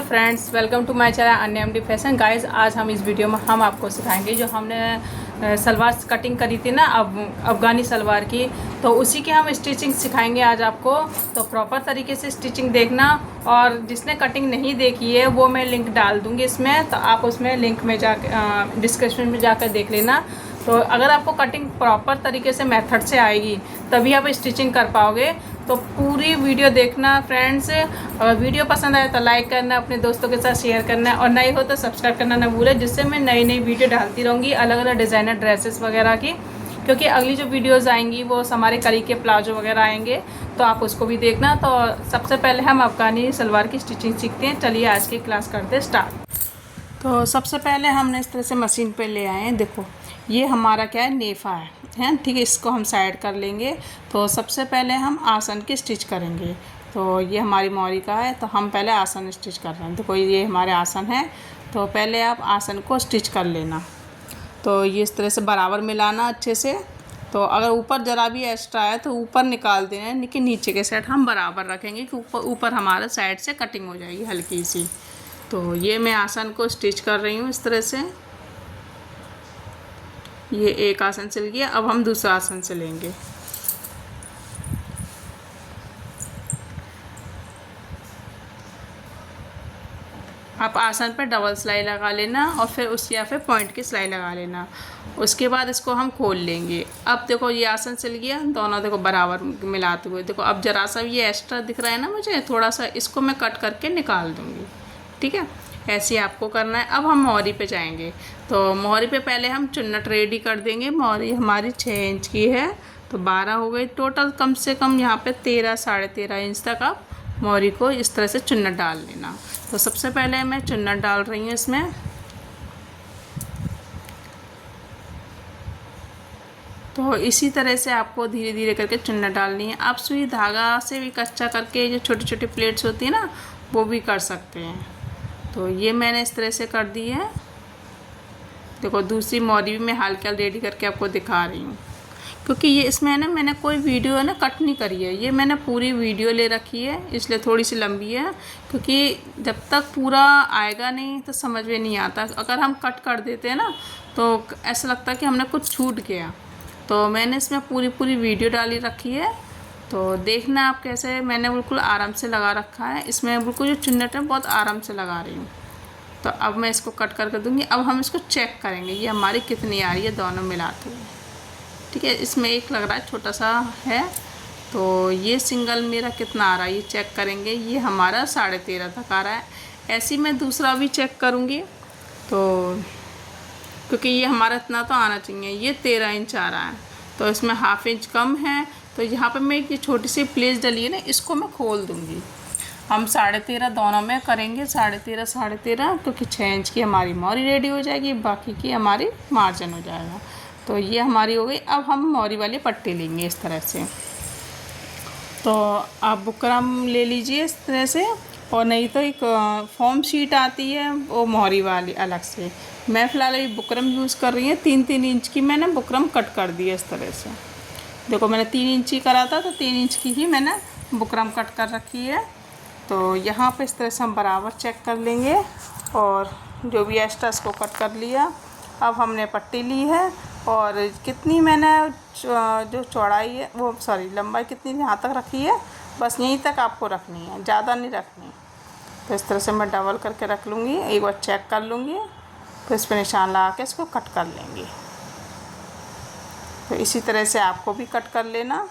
Friends, welcome to my channel Anya fashion. Guys, आज हम इस वीडियो में हम आपको सिखाएंगे जो हमने सलवार कटिंग करी थी ना अफ़गानी सलवार की, तो उसी की हम स्टिचिंग सिखाएंगे आज आपको। तो प्रॉपर तरीके से स्टिचिंग देखना, और जिसने कटिंग नहीं देखी है वो मैं लिंक डाल दूँगी इसमें, तो आप उसमें लिंक में जा डिस्क्रिप्शन में जाकर देख लेना। तो अगर आपको कटिंग प्रॉपर तरीके से मेथड से आएगी तभी आप स्टिचिंग कर पाओगे। तो पूरी वीडियो देखना फ्रेंड्स। अगर वीडियो पसंद आए तो लाइक करना, अपने दोस्तों के साथ शेयर करना, और नए हो तो सब्सक्राइब करना ना भूलें, जिससे मैं नई नई वीडियो डालती रहूँगी अलग अलग डिज़ाइनर ड्रेसेस वगैरह की। क्योंकि अगली जो वीडियोज़ आएंगी वो हमारे करी के प्लाजो वगैरह आएंगे, तो आप उसको भी देखना। तो सबसे पहले हम अफ़गानी सलवार की स्टिचिंग सीखते हैं। चलिए आज की क्लास करते हैं स्टार्ट। तो सबसे पहले हमने इस तरह से मशीन पे ले आए हैं। देखो, ये हमारा क्या है, नेफा है ठीक है। इसको हम साइड कर लेंगे। तो सबसे पहले हम आसन की स्टिच करेंगे। तो ये हमारी मोरी का है, तो हम पहले आसन स्टिच कर रहे हैं। देखो, ये हमारे आसन है। तो पहले आप आसन को स्टिच कर लेना। तो ये इस तरह से बराबर मिलाना अच्छे से। तो अगर ऊपर ज़रा भी एक्स्ट्रा है तो ऊपर निकाल देना है, लेकिन नीचे के साइड हम बराबर रखेंगे कि ऊपर हमारा साइड से कटिंग हो जाएगी हल्की सी। तो ये मैं आसन को स्टिच कर रही हूँ इस तरह से। ये एक आसन सिल गया। अब हम दूसरा आसन सिलेंगे। आप आसन पर डबल सिलाई लगा लेना, और फिर उस या फिर पॉइंट की सिलाई लगा लेना। उसके बाद इसको हम खोल लेंगे। अब देखो, ये आसन सिल गया, दोनों देखो बराबर मिलाते हुए। देखो, अब ज़रा सा ये एक्स्ट्रा दिख रहा है ना मुझे, थोड़ा सा इसको मैं कट करके निकाल दूँगी। ठीक है, ऐसे ही आपको करना है। अब हम मोहरी पे जाएंगे। तो मोहरी पे पहले हम चुन्नट रेडी कर देंगे। मोहरी हमारी 6 इंच की है, तो 12 हो गई टोटल। कम से कम यहाँ पे 13 साढ़े 13 इंच तक आप मोहरी को इस तरह से चुन्नट डाल लेना। तो सबसे पहले मैं चुन्नट डाल रही हूँ इसमें। तो इसी तरह से आपको धीरे धीरे करके चुन्नट डालनी है। आप सुई धागा से भी कच्चा करके जो छोटी छोटी प्लेट्स होती है ना, वो भी कर सकते हैं। तो ये मैंने इस तरह से कर दी है। देखो, दूसरी मोहरी भी मैं हल्का रेडी करके आपको दिखा रही हूँ। क्योंकि ये इसमें है ना, मैंने कोई वीडियो है ना कट नहीं करी है, ये मैंने पूरी वीडियो ले रखी है, इसलिए थोड़ी सी लंबी है। क्योंकि जब तक पूरा आएगा नहीं तो समझ में नहीं आता। अगर हम कट कर देते हैं ना तो ऐसा लगता है कि हमने कुछ छूट गया। तो मैंने इसमें पूरी पूरी वीडियो डाली रखी है। तो देखना आप कैसे मैंने बिल्कुल आराम से लगा रखा है। इसमें बिल्कुल जो चुन्नट है बहुत आराम से लगा रही हूँ। तो अब मैं इसको कट करके दूँगी। अब हम इसको चेक करेंगे ये हमारी कितनी आ रही है दोनों मिलाते हुए। ठीक है, इसमें एक लग रहा है छोटा सा है, तो ये सिंगल मेरा कितना आ रहा है ये चेक करेंगे। ये हमारा 13.5 तक आ रहा है। ऐसे ही मैं दूसरा भी चेक करूँगी। तो क्योंकि ये हमारा इतना तो आना चाहिए, ये 13 इंच आ रहा है, तो इसमें हाफ इंच कम है। तो यहाँ पे मैं ये छोटी सी प्लेस डली है ना, इसको मैं खोल दूँगी। हम 13.5 दोनों में करेंगे, 13.5 13.5, क्योंकि 6 इंच की हमारी मोहरी रेडी हो जाएगी, बाकी की हमारी मार्जिन हो जाएगा। तो ये हमारी हो गई। अब हम मोहरी वाली पट्टी लेंगे इस तरह से। तो आप बुकरम ले लीजिए इस तरह से, और नहीं तो एक फॉर्म शीट आती है वो मोहरी वाली अलग से। मैं फ़िलहाल ये बुकरम यूज़ कर रही हूँ। 3-3 इंच की मैंने बुकरम कट कर दी है इस तरह से। देखो, मैंने 3 इंच ही करा था, तो 3 इंच की ही मैंने बुकरम कट कर रखी है। तो यहाँ पे इस तरह से हम बराबर चेक कर लेंगे, और जो भी एक्स्ट्रा इसको कट कर लिया। अब हमने पट्टी ली है, और कितनी मैंने जो चौड़ाई है वो लंबाई कितनी यहाँ तक रखी है, बस यहीं तक आपको रखनी है, ज़्यादा नहीं रखनी। तो इस तरह से मैं डबल करके रख लूँगी, एक बार चेक कर लूँगी, फिर इस पर निशान लगा के इसको कट कर लेंगे। तो इसी तरह से आपको भी कट कर लेना।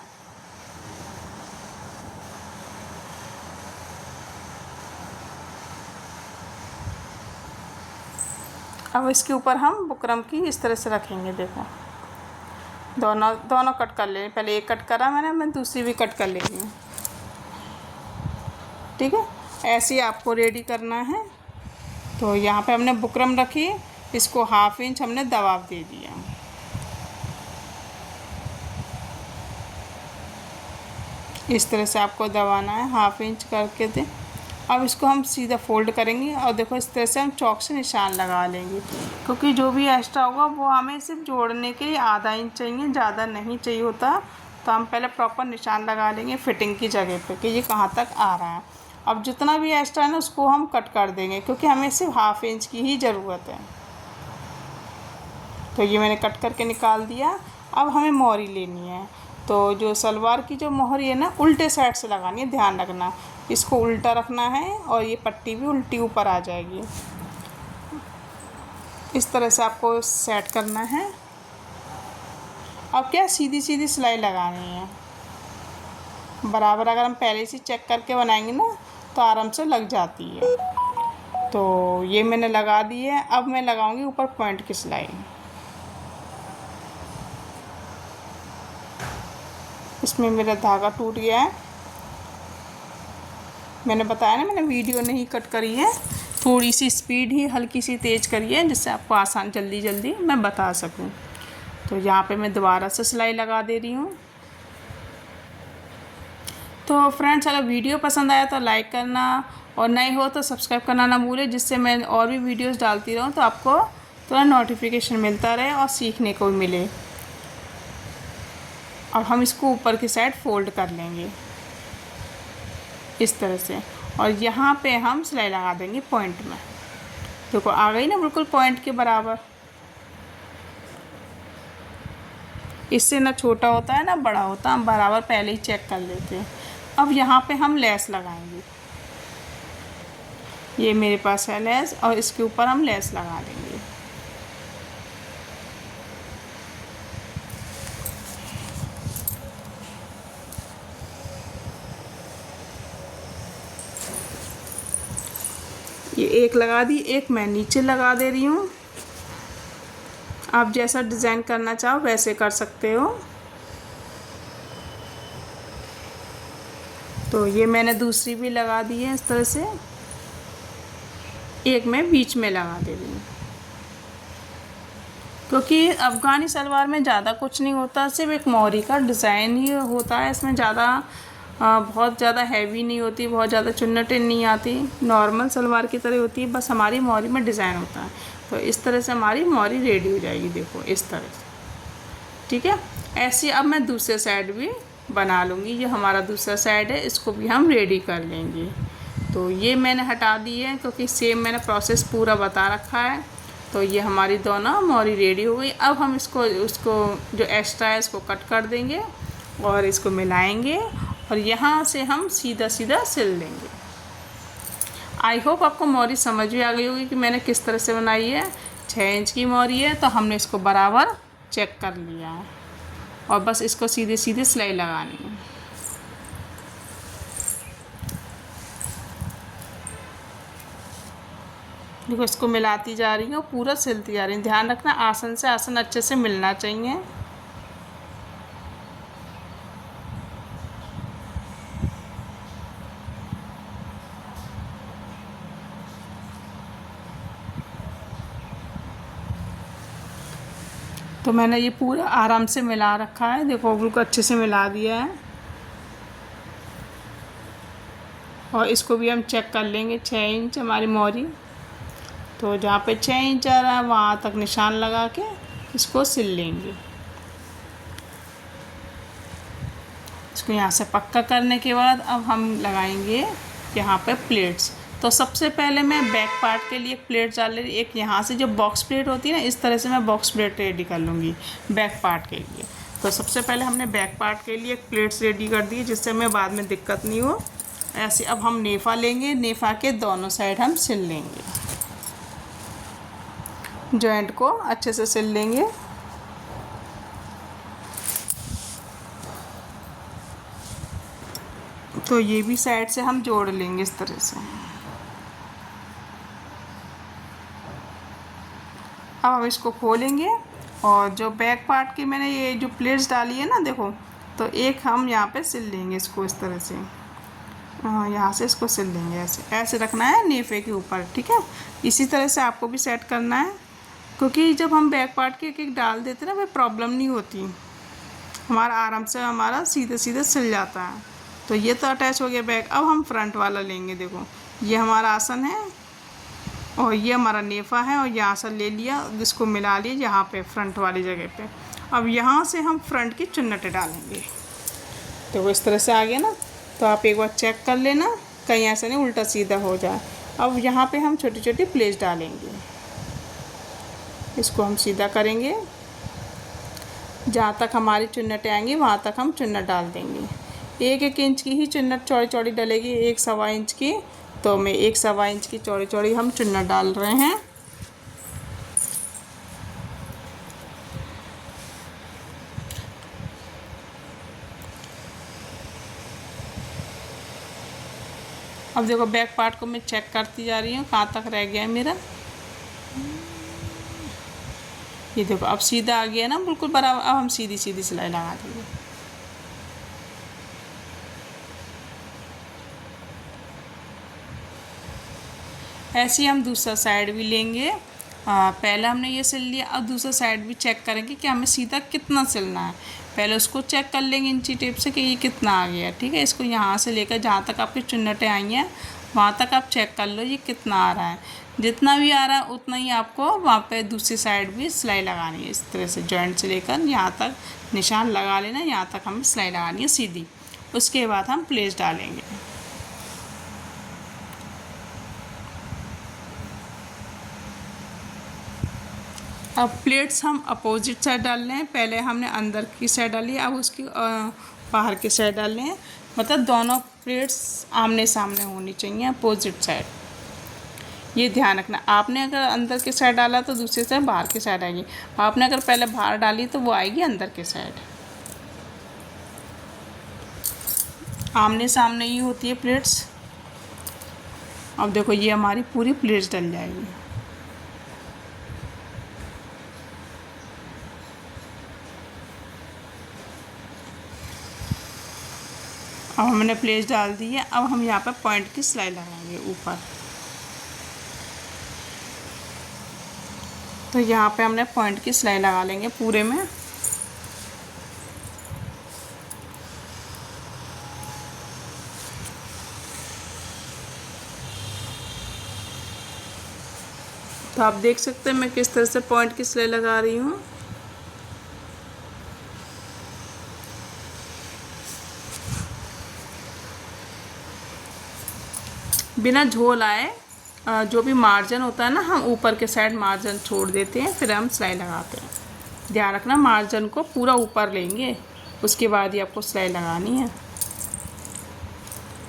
अब इसके ऊपर हम बुकरम की इस तरह से रखेंगे। देखो, दोनों कट कर लें। पहले एक कट करा मैंने, मैं दूसरी भी कट कर लेंगी। ठीक है, ऐसे ही आपको रेडी करना है। तो यहाँ पे हमने बुकरम रखी, इसको हाफ इंच हमने दबाव दे दिया। इस तरह से आपको दबाना है, हाफ इंच करके दें। अब इसको हम सीधा फोल्ड करेंगे, और देखो इस तरह से हम चॉक से निशान लगा लेंगे। क्योंकि जो भी एक्स्ट्रा होगा वो हमें सिर्फ जोड़ने के लिए आधा इंच चाहिए, ज़्यादा नहीं चाहिए होता। तो हम पहले प्रॉपर निशान लगा लेंगे फिटिंग की जगह पे कि ये कहाँ तक आ रहा है। अब जितना भी एक्स्ट्रा है ना उसको हम कट कर देंगे, क्योंकि हमें सिर्फ 1/2 इंच की ही ज़रूरत है। तो ये मैंने कट करके निकाल दिया। अब हमें मोहरी लेनी है। तो जो सलवार की जो मोहरी है ना उल्टे साइड से लगानी है, ध्यान रखना, इसको उल्टा रखना है और ये पट्टी भी उल्टी ऊपर आ जाएगी। इस तरह से आपको सेट करना है। अब क्या सीधी सीधी सिलाई लगानी है बराबर। अगर हम पहले से चेक करके बनाएंगे ना तो आराम से लग जाती है। तो ये मैंने लगा दी है। अब मैं लगाऊंगी ऊपर पॉइंट की सिलाई। इसमें मेरा धागा टूट गया है। मैंने बताया ना मैंने वीडियो नहीं कट करी है, थोड़ी सी स्पीड ही हल्की सी तेज़ करी है जिससे आपको आसान जल्दी मैं बता सकूं। तो यहाँ पे मैं दोबारा से सिलाई लगा दे रही हूँ। तो फ्रेंड्स अगर वीडियो पसंद आया तो लाइक करना और नए हो तो सब्सक्राइब करना ना भूलें, जिससे मैं और भी वीडियोस डालती रहूँ तो आपको तुरंत नोटिफिकेशन मिलता रहे और सीखने को भी मिले। अब हम इसको ऊपर की साइड फोल्ड कर लेंगे इस तरह से, और यहाँ पे हम सिलाई लगा देंगे पॉइंट में। देखो आ गई ना बिल्कुल पॉइंट के बराबर। इससे ना छोटा होता है ना बड़ा होता, हम बराबर पहले ही चेक कर लेते हैं। अब यहाँ पे हम लेस लगाएंगे। ये मेरे पास है लेस और इसके ऊपर हम लेस लगा देंगे। ये एक लगा दी, एक मैं नीचे लगा दे रही हूँ। आप जैसा डिज़ाइन करना चाहो वैसे कर सकते हो। तो ये मैंने दूसरी भी लगा दी है इस तरह से। एक मैं बीच में लगा दे रही हूँ, क्योंकि अफ़गानी सलवार में ज़्यादा कुछ नहीं होता, सिर्फ एक मोहरी का डिज़ाइन ही होता है। इसमें ज़्यादा बहुत ज़्यादा हैवी नहीं होती, बहुत ज़्यादा चुन्नटें नहीं आती, नॉर्मल सलवार की तरह होती है, बस हमारी मोहरी में डिज़ाइन होता है। तो इस तरह से हमारी मोहरी रेडी हो जाएगी, देखो इस तरह से। ठीक है, ऐसे अब मैं दूसरे साइड भी बना लूँगी। ये हमारा दूसरा साइड है, इसको भी हम रेडी कर लेंगे। तो ये मैंने हटा दी है क्योंकि सेम मैंने प्रोसेस पूरा बता रखा है। तो ये हमारी दोनों मोहरी रेडी हो गई। अब हम उसको जो एक्स्ट्रा है इसको कट कर देंगे और इसको मिलाएंगे और यहाँ से हम सीधा सिल लेंगे। आई होप आपको मोहरी समझ में आ गई होगी कि मैंने किस तरह से बनाई है। 6 इंच की मोहरी है तो हमने इसको बराबर चेक कर लिया है और बस इसको सीधे सिलाई लगानी है। देखो इसको मिलाती जा रही हूँ, पूरा सिलती जा रही हूँ। ध्यान रखना आसन से आसन अच्छे से मिलना चाहिए। तो मैंने ये पूरा आराम से मिला रखा है, देखो बिल्कुल अच्छे से मिला दिया है। और इसको भी हम चेक कर लेंगे। 6 इंच हमारी मोहरी, तो जहाँ पे 6 इंच आ रहा है वहाँ तक निशान लगा के इसको सिल लेंगे। इसको यहाँ से पक्का करने के बाद अब हम लगाएंगे यहाँ पे प्लेट्स। तो सबसे पहले मैं बैक पार्ट के लिए एक प्लेट डाल रही, एक यहाँ से जो बॉक्स प्लेट होती है ना इस तरह से मैं बॉक्स प्लेट रेडी कर लूँगी बैक पार्ट के लिए। तो सबसे पहले हमने बैक पार्ट के लिए एक प्लेट्स रेडी कर दी जिससे हमें बाद में दिक्कत नहीं हो। ऐसे अब हम नेफा लेंगे, नेफा के दोनों साइड हम सिल लेंगे, जॉइंट को अच्छे से सिल लेंगे। तो ये भी साइड से हम जोड़ लेंगे इस तरह से। अब हम इसको खोलेंगे और जो बैक पार्ट की मैंने ये जो प्लेट्स डाली है ना देखो, तो एक हम यहाँ पे सिल लेंगे इसको इस तरह से। यहाँ से इसको सिल लेंगे, ऐसे रखना है नेफे के ऊपर। ठीक है, इसी तरह से आपको भी सेट करना है, क्योंकि जब हम बैक पार्ट के एक डाल देते ना वे प्रॉब्लम नहीं होती, हमारा आराम से हमारा सीधे सिल जाता है। तो ये तो अटैच हो गया बैक। अब हम फ्रंट वाला लेंगे। देखो ये हमारा आसन है और ये हमारा नेफा है और यहाँ से ले लिया, इसको मिला लिया यहाँ पे फ्रंट वाली जगह पे। अब यहाँ से हम फ्रंट की चुन्नटें डालेंगे। तो वो इस तरह से आ गया ना। तो आप एक बार चेक कर लेना कहीं ऐसा नहीं उल्टा सीधा हो जाए। अब यहाँ पे हम छोटी छोटी प्लेट्स डालेंगे, इसको हम सीधा करेंगे, जहाँ तक हमारी चुन्नटें आएंगी वहाँ तक हम चुन्नट डाल देंगे। 1-1 इंच की ही चुन्नट चौड़ी चौड़ी डलेगी, 1-1.25 इंच की, तो मैं 1-1.25 इंच की चौड़ी चौड़ी हम चुन्नट डाल रहे हैं। अब देखो बैक पार्ट को मैं चेक करती जा रही हूँ कहाँ तक रह गया है मेरा। ये देखो अब सीधा आ गया ना बिल्कुल बराबर। अब हम सीधी सीधी सिलाई लगा देंगे। ऐसे ही हम दूसरा साइड भी लेंगे। पहले हमने ये सिल लिया, अब दूसरा साइड भी चेक करेंगे कि हमें सीधा कितना सिलना है। पहले उसको चेक कर लेंगे इंची टेप से कि ये कितना आ गया। ठीक है, इसको यहाँ से लेकर जहाँ तक आपकी चुन्नटें आई हैं वहाँ तक आप चेक कर लो ये कितना आ रहा है। जितना भी आ रहा है उतना ही आपको वहाँ पे दूसरी साइड भी सिलाई लगानी है। इस तरह से जॉइंट से लेकर यहाँ तक निशान लगा लेना, यहाँ तक हमें सिलाई लगानी है सीधी। उसके बाद हम प्लेट्स डालेंगे। अब प्लेट्स हम अपोजिट साइड डाल रहे हैं। पहले हमने अंदर की साइड डाली, अब उसकी बाहर की साइड डाल रहे हैं। मतलब दोनों प्लेट्स आमने सामने होनी चाहिए, अपोजिट साइड। ये ध्यान रखना, आपने अगर अंदर की साइड डाला तो दूसरी साइड बाहर की साइड आएगी, आपने अगर पहले बाहर डाली तो वो आएगी अंदर की साइड। आमने सामने ही होती है प्लेट्स। अब देखो ये हमारी पूरी प्लेट्स डल जाएगी। अब हमने प्लेट्स डाल दी है। अब हम यहाँ पर पॉइंट की सिलाई लगाएंगे ऊपर। तो यहाँ पे हमने पॉइंट की सिलाई लगा लेंगे पूरे में। तो आप देख सकते हैं मैं किस तरह से पॉइंट की सिलाई लगा रही हूँ। बिना झोल आए जो भी मार्जिन होता है ना, हम ऊपर के साइड मार्जिन छोड़ देते हैं, फिर हम सिलाई लगाते हैं। ध्यान रखना मार्जिन को पूरा ऊपर लेंगे, उसके बाद ही आपको सिलाई लगानी है।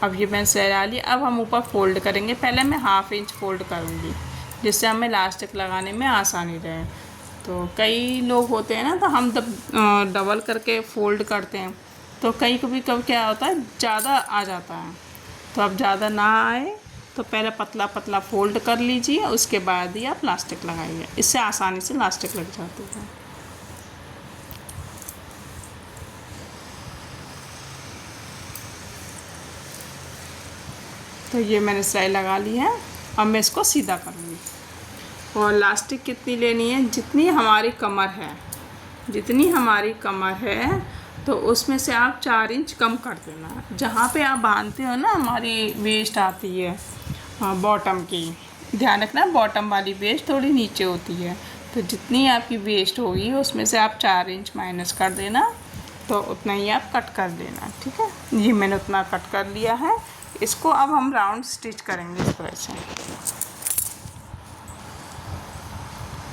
अब ये मैंने सिलाई लगा ली। अब हम ऊपर फोल्ड करेंगे। पहले मैं 1/2 इंच फोल्ड करूँगी जिससे हमें इलास्टिक लगाने में आसानी रहे। तो कई लोग होते हैं ना, तो हम डबल करके फोल्ड करते हैं, तो कभी कभी क्या होता है ज़्यादा आ जाता है। तो अब ज़्यादा ना आए तो पहले पतला पतला फोल्ड कर लीजिए, उसके बाद ही आप इलास्टिक लगाइए, इससे आसानी से इलास्टिक लग जाती है। तो ये मैंने सिलाई लगा ली है। अब मैं इसको सीधा करूँगी। और इलास्टिक कितनी लेनी है, जितनी हमारी कमर है, जितनी हमारी कमर है तो उसमें से आप 4 इंच कम कर देना। जहाँ पे आप बांधते हो ना, हमारी वेस्ट आती है बॉटम की, ध्यान रखना बॉटम वाली वेस्ट थोड़ी नीचे होती है। तो जितनी आपकी वेस्ट होगी उसमें से आप 4 इंच माइनस कर देना, तो उतना ही आप कट कर देना। ठीक है, ये मैंने उतना कट कर लिया है। इसको अब हम राउंड स्टिच करेंगे इस तरह से।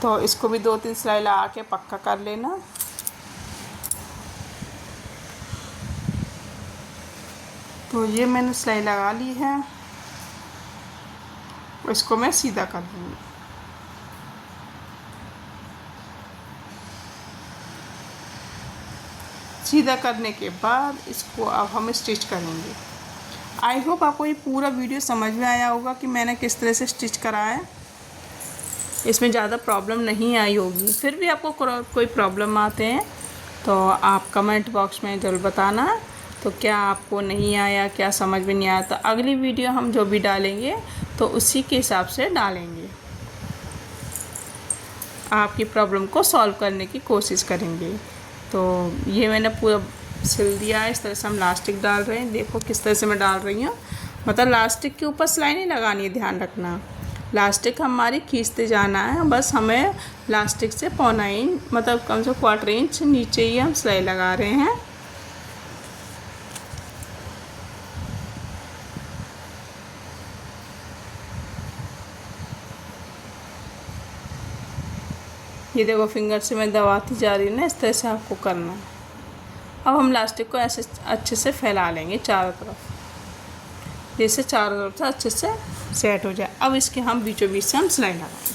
तो इसको भी 2-3 सिलाई लगा के पक्का कर लेना। तो ये मैंने सिलाई लगा ली है, इसको मैं सीधा कर दूँगी। सीधा करने के बाद इसको अब हम स्टिच करेंगे। आई होप आपको ये पूरा वीडियो समझ में आया होगा कि मैंने किस तरह से स्टिच करा है। इसमें ज़्यादा प्रॉब्लम नहीं आई होगी। फिर भी आपको कोई प्रॉब्लम आते हैं तो आप कमेंट बॉक्स में ज़रूर बताना। तो क्या आपको नहीं आया, क्या समझ में नहीं आया, तो अगली वीडियो हम जो भी डालेंगे तो उसी के हिसाब से डालेंगे। आपकी प्रॉब्लम को सॉल्व करने की कोशिश करेंगे। तो ये मैंने पूरा सिल दिया है। इस तरह से हम इलास्टिक डाल रहे हैं। देखो किस तरह से मैं डाल रही हूँ। मतलब इलास्टिक के ऊपर सिलाई नहीं लगानी है, ध्यान रखना। इलास्टिक हमारी खींचते जाना है, बस हमें इलास्टिक से 1/4 इंच मतलब कम से 1/4 इंच नीचे ही हम सिलाई लगा रहे हैं। ये देखो फिंगर से मैं दबाती जा रही हूँ ना, इस तरह से आपको करना है। अब हम इलास्टिक को ऐसे अच्छे से फैला लेंगे चारों तरफ, जैसे चारों तरफ से अच्छे से सेट हो जाए। अब इसके हम बीचों बीच से हम सिलाई लगाएंगे।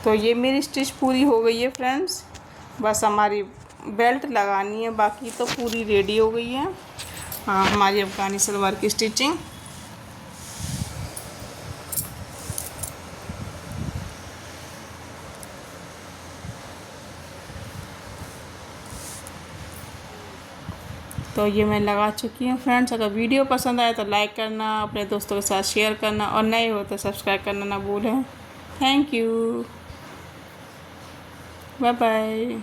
तो ये मेरी स्टिच पूरी हो गई है फ्रेंड्स, बस हमारी बेल्ट लगानी है, बाकी तो पूरी रेडी हो गई है। हाँ, हमारी अफगानी सलवार की स्टिचिंग। तो ये मैं लगा चुकी हूँ फ्रेंड्स। अगर वीडियो पसंद आए तो लाइक करना, अपने दोस्तों के साथ शेयर करना, और नए हो तो सब्सक्राइब करना ना भूलें। Thank you, bye bye.